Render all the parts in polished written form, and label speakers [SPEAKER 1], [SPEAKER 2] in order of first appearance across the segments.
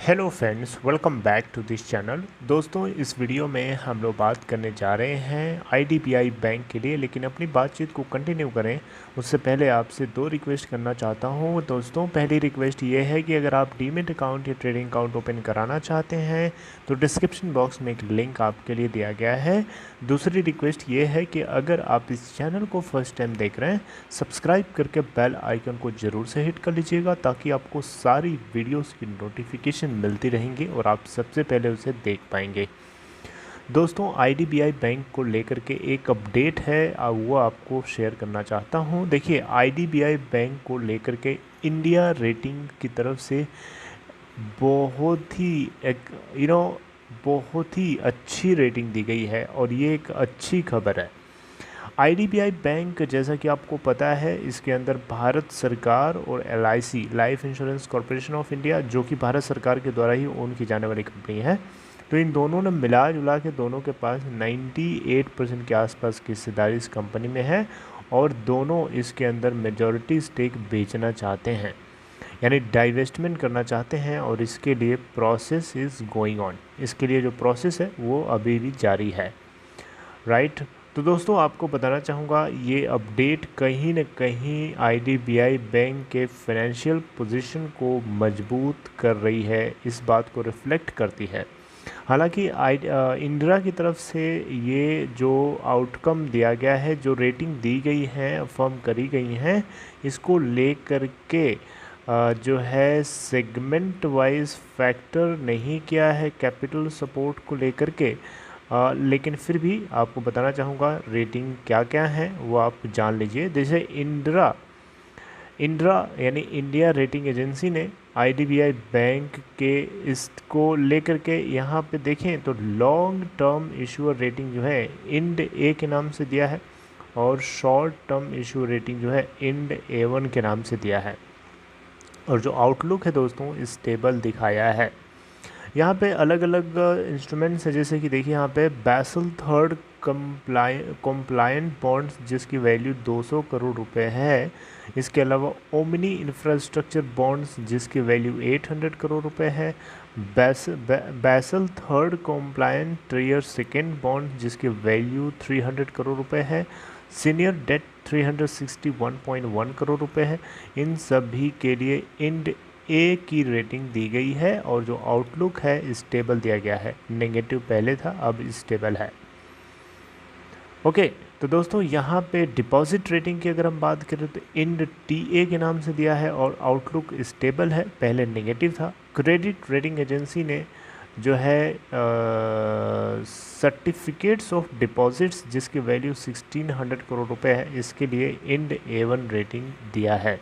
[SPEAKER 1] Hello friends, welcome back to this channel. दोस्तों, इस video में हम लोग बात करने जा रहे हैं आईडीबीआई बैंक के लिए। लेकिन अपनी बातचीत को कंटिन्यू करें उससे पहले आपसे दो रिक्वेस्ट करना चाहता हूं। दोस्तों, पहली रिक्वेस्ट ये है कि अगर आप डीमैट अकाउंट या ट्रेडिंग अकाउंट ओपन कराना चाहते हैं तो डिस्क्रिप्शन बॉक्स में एक लिंक आपके लिए दिया गया है। दूसरी रिक्वेस्ट ये है कि अगर आप इस चैनल को फर्स्ट टाइम देख रहे हैं, सब्सक्राइब करके बेल आइकन को ज़रूर से हिट कर लीजिएगा ताकि आपको सारी वीडियोस की नोटिफिकेशन मिलती रहेंगी और आप सबसे पहले उसे देख पाएंगे। दोस्तों, आईडीबीआई बैंक को लेकर के एक अपडेट है, वो आपको शेयर करना चाहता हूं। देखिए, आईडीबीआई बैंक को लेकर के इंडिया रेटिंग की तरफ से बहुत ही एक बहुत ही अच्छी रेटिंग दी गई है और ये एक अच्छी खबर है। आईडीबीआई बैंक, जैसा कि आपको पता है, इसके अंदर भारत सरकार और LIC life insurance corporation of India, जो कि भारत सरकार के द्वारा ही ओन की जाने वाली कंपनी है, तो इन दोनों ने मिला जुला के दोनों के पास 98% के आसपास की हिस्सेदारी इस कंपनी में है और दोनों इसके अंदर मेजॉरिटी स्टेक बेचना चाहते हैं, यानी डाइवेस्टमेंट करना चाहते हैं। और इसके लिए प्रोसेस इज़ गोइंग ऑन। इसके लिए जो प्रोसेस है वो अभी भी जारी है, राइट। तो दोस्तों, आपको बताना चाहूँगा ये अपडेट कहीं न कहीं आईडीबीआई बैंक के फाइनेंशियल पोजीशन को मजबूत कर रही है, इस बात को रिफ्लेक्ट करती है। हालांकि इंदिरा की तरफ से ये जो आउटकम दिया गया है, जो रेटिंग दी गई है, अफर्म करी गई हैं, इसको लेकर के जो है सेगमेंट वाइज फैक्टर नहीं किया है कैपिटल सपोर्ट को लेकर के। लेकिन फिर भी आपको बताना चाहूँगा रेटिंग क्या क्या है वो आप जान लीजिए। जैसे इंदिरा इंदिरा यानी इंडिया रेटिंग एजेंसी ने आईडीबीआई बैंक के इसको लेकर के यहाँ पे देखें तो लॉन्ग टर्म इशूअर रेटिंग जो है इंड ए के नाम से दिया है और शॉर्ट टर्म इशू रेटिंग जो है इंड A1 के नाम से दिया है। और जो आउटलुक है दोस्तों, स्टेबल दिखाया है। यहाँ पे अलग अलग इंस्ट्रूमेंट्स है, जैसे कि देखिए यहाँ पे बैसल थर्ड कॉम्प्लायंट बॉन्ड्स जिसकी वैल्यू 200 करोड़ रुपए है। इसके अलावा ओमनी इंफ्रास्ट्रक्चर बॉन्ड्स जिसकी वैल्यू 800 करोड़ रुपए है। बैसल थर्ड कॉम्प्लायंट टियर सेकेंड बॉन्ड जिसकी वैल्यू 300 करोड़ रुपए है। सीनियर डेट 361.1 करोड़ रुपए है। इन सभी के लिए इंड ए की रेटिंग दी गई है और जो आउटलुक है स्टेबल दिया गया है। नेगेटिव पहले था, अब स्टेबल है। ओके, तो दोस्तों यहाँ पे डिपॉजिट रेटिंग की अगर हम बात करें तो इंड टीए के नाम से दिया है और आउटलुक स्टेबल है, पहले नेगेटिव था। क्रेडिट रेटिंग एजेंसी ने जो है सर्टिफिकेट्स ऑफ डिपॉजिट्स जिसकी वैल्यू 1600 करोड़ रुपए है, इसके लिए इंड A1 रेटिंग दिया है,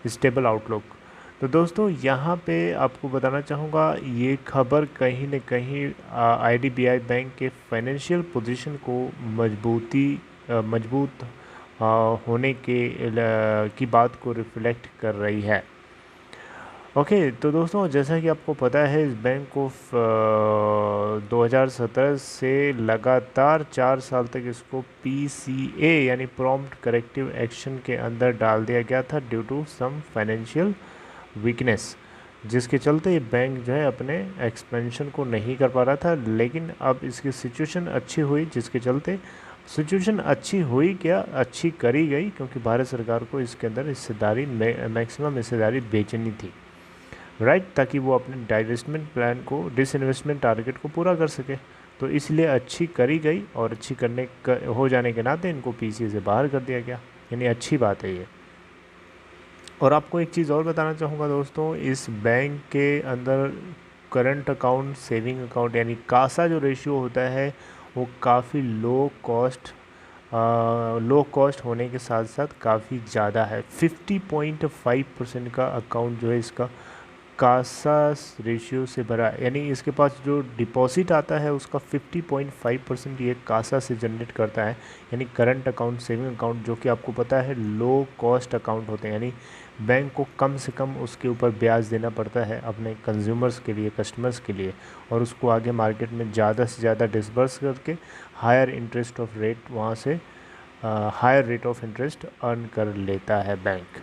[SPEAKER 1] स्टेबल आउटलुक। तो दोस्तों, यहाँ पे आपको बताना चाहूँगा ये खबर कहीं न कहीं आईडीबीआई बैंक के फाइनेंशियल पोजीशन को मजबूत होने की बात को रिफ्लेक्ट कर रही है। ओके, तो दोस्तों, जैसा कि आपको पता है, इस बैंक को 2017 से लगातार 4 साल तक इसको PCA यानी प्रॉम्प्ट करेक्टिव एक्शन के अंदर डाल दिया गया था due to some financial weakness, जिसके चलते ये बैंक जो है अपने एक्सपेंशन को नहीं कर पा रहा था। लेकिन अब इसकी सिचुएशन अच्छी हुई, जिसके चलते सिचुएशन अच्छी हुई क्या, अच्छी करी गई, क्योंकि भारत सरकार को इसके अंदर हिस्सेदारी मैक्सिमम हिस्सेदारी बेचनी थी, राइट, ताकि वो अपने डाइवेस्टमेंट प्लान को, डिसइन्वेस्टमेंट टारगेट को पूरा कर सके। तो इसलिए अच्छी करी गई और अच्छी हो जाने के नाते इनको पीसीए से बाहर कर दिया गया, यानी अच्छी बात है ये। और आपको एक चीज़ और बताना चाहूँगा दोस्तों, इस बैंक के अंदर करंट अकाउंट, सेविंग अकाउंट यानी कासा जो रेशियो होता है वो काफ़ी लो कॉस्ट होने के साथ साथ काफ़ी ज़्यादा है। 50.5% का अकाउंट जो है इसका कासा रेशियो से भरा है, यानी इसके पास जो डिपॉजिट आता है उसका 50.5% ये कासा से जनरेट करता है, यानी करंट अकाउंट, सेविंग अकाउंट, जो कि आपको पता है लो कॉस्ट अकाउंट होते हैं, यानी बैंक को कम से कम उसके ऊपर ब्याज देना पड़ता है अपने कंज्यूमर्स के लिए, कस्टमर्स के लिए, और उसको आगे मार्केट में ज़्यादा से ज़्यादा डिसबर्स करके हायर इंटरेस्ट ऑफ रेट वहाँ से higher rate of interest earn कर लेता है बैंक।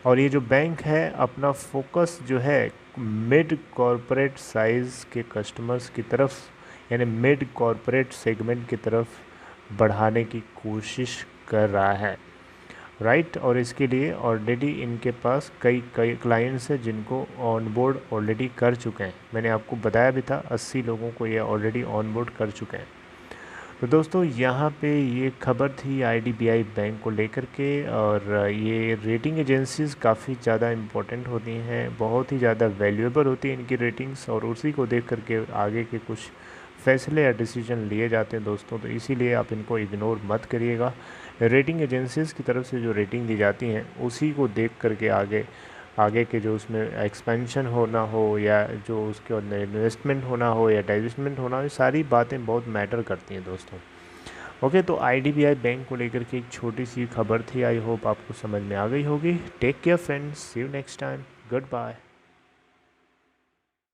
[SPEAKER 1] और ये जो बैंक है अपना फोकस जो है मिड कॉरपोरेट साइज़ के कस्टमर्स की तरफ यानी मिड कॉरपोरेट सेगमेंट की तरफ बढ़ाने की कोशिश कर रहा है, राइट। और इसके लिए ऑलरेडी इनके पास कई क्लाइंट्स हैं जिनको ऑन बोर्ड ऑलरेडी कर चुके हैं। मैंने आपको बताया भी था 80 लोगों को ये ऑलरेडी ऑन बोर्ड कर चुके हैं। तो दोस्तों यहाँ पे ये खबर थी IDBI बैंक को लेकर के। और ये रेटिंग एजेंसीज़ काफ़ी ज़्यादा इम्पोर्टेंट होती हैं, बहुत ही ज़्यादा वैल्यूएबल होती हैं इनकी रेटिंग्स, और उसी को देख करके आगे के कुछ फैसले या डिसीजन लिए जाते हैं दोस्तों। तो इसीलिए आप इनको इग्नोर मत करिएगा। रेटिंग एजेंसीज़ की तरफ से जो रेटिंग दी जाती हैं उसी को देख करके आगे के जो उसमें एक्सपेंशन होना हो या जो उसके अंदर इन्वेस्टमेंट होना हो या डाइवेस्टमेंट होना हो, ये सारी बातें बहुत मैटर करती हैं दोस्तों। ओके, तो IDBI बैंक को लेकर के एक छोटी सी खबर थी। आई होप आपको समझ में आ गई होगी। Take care friends, see you next time, good bye.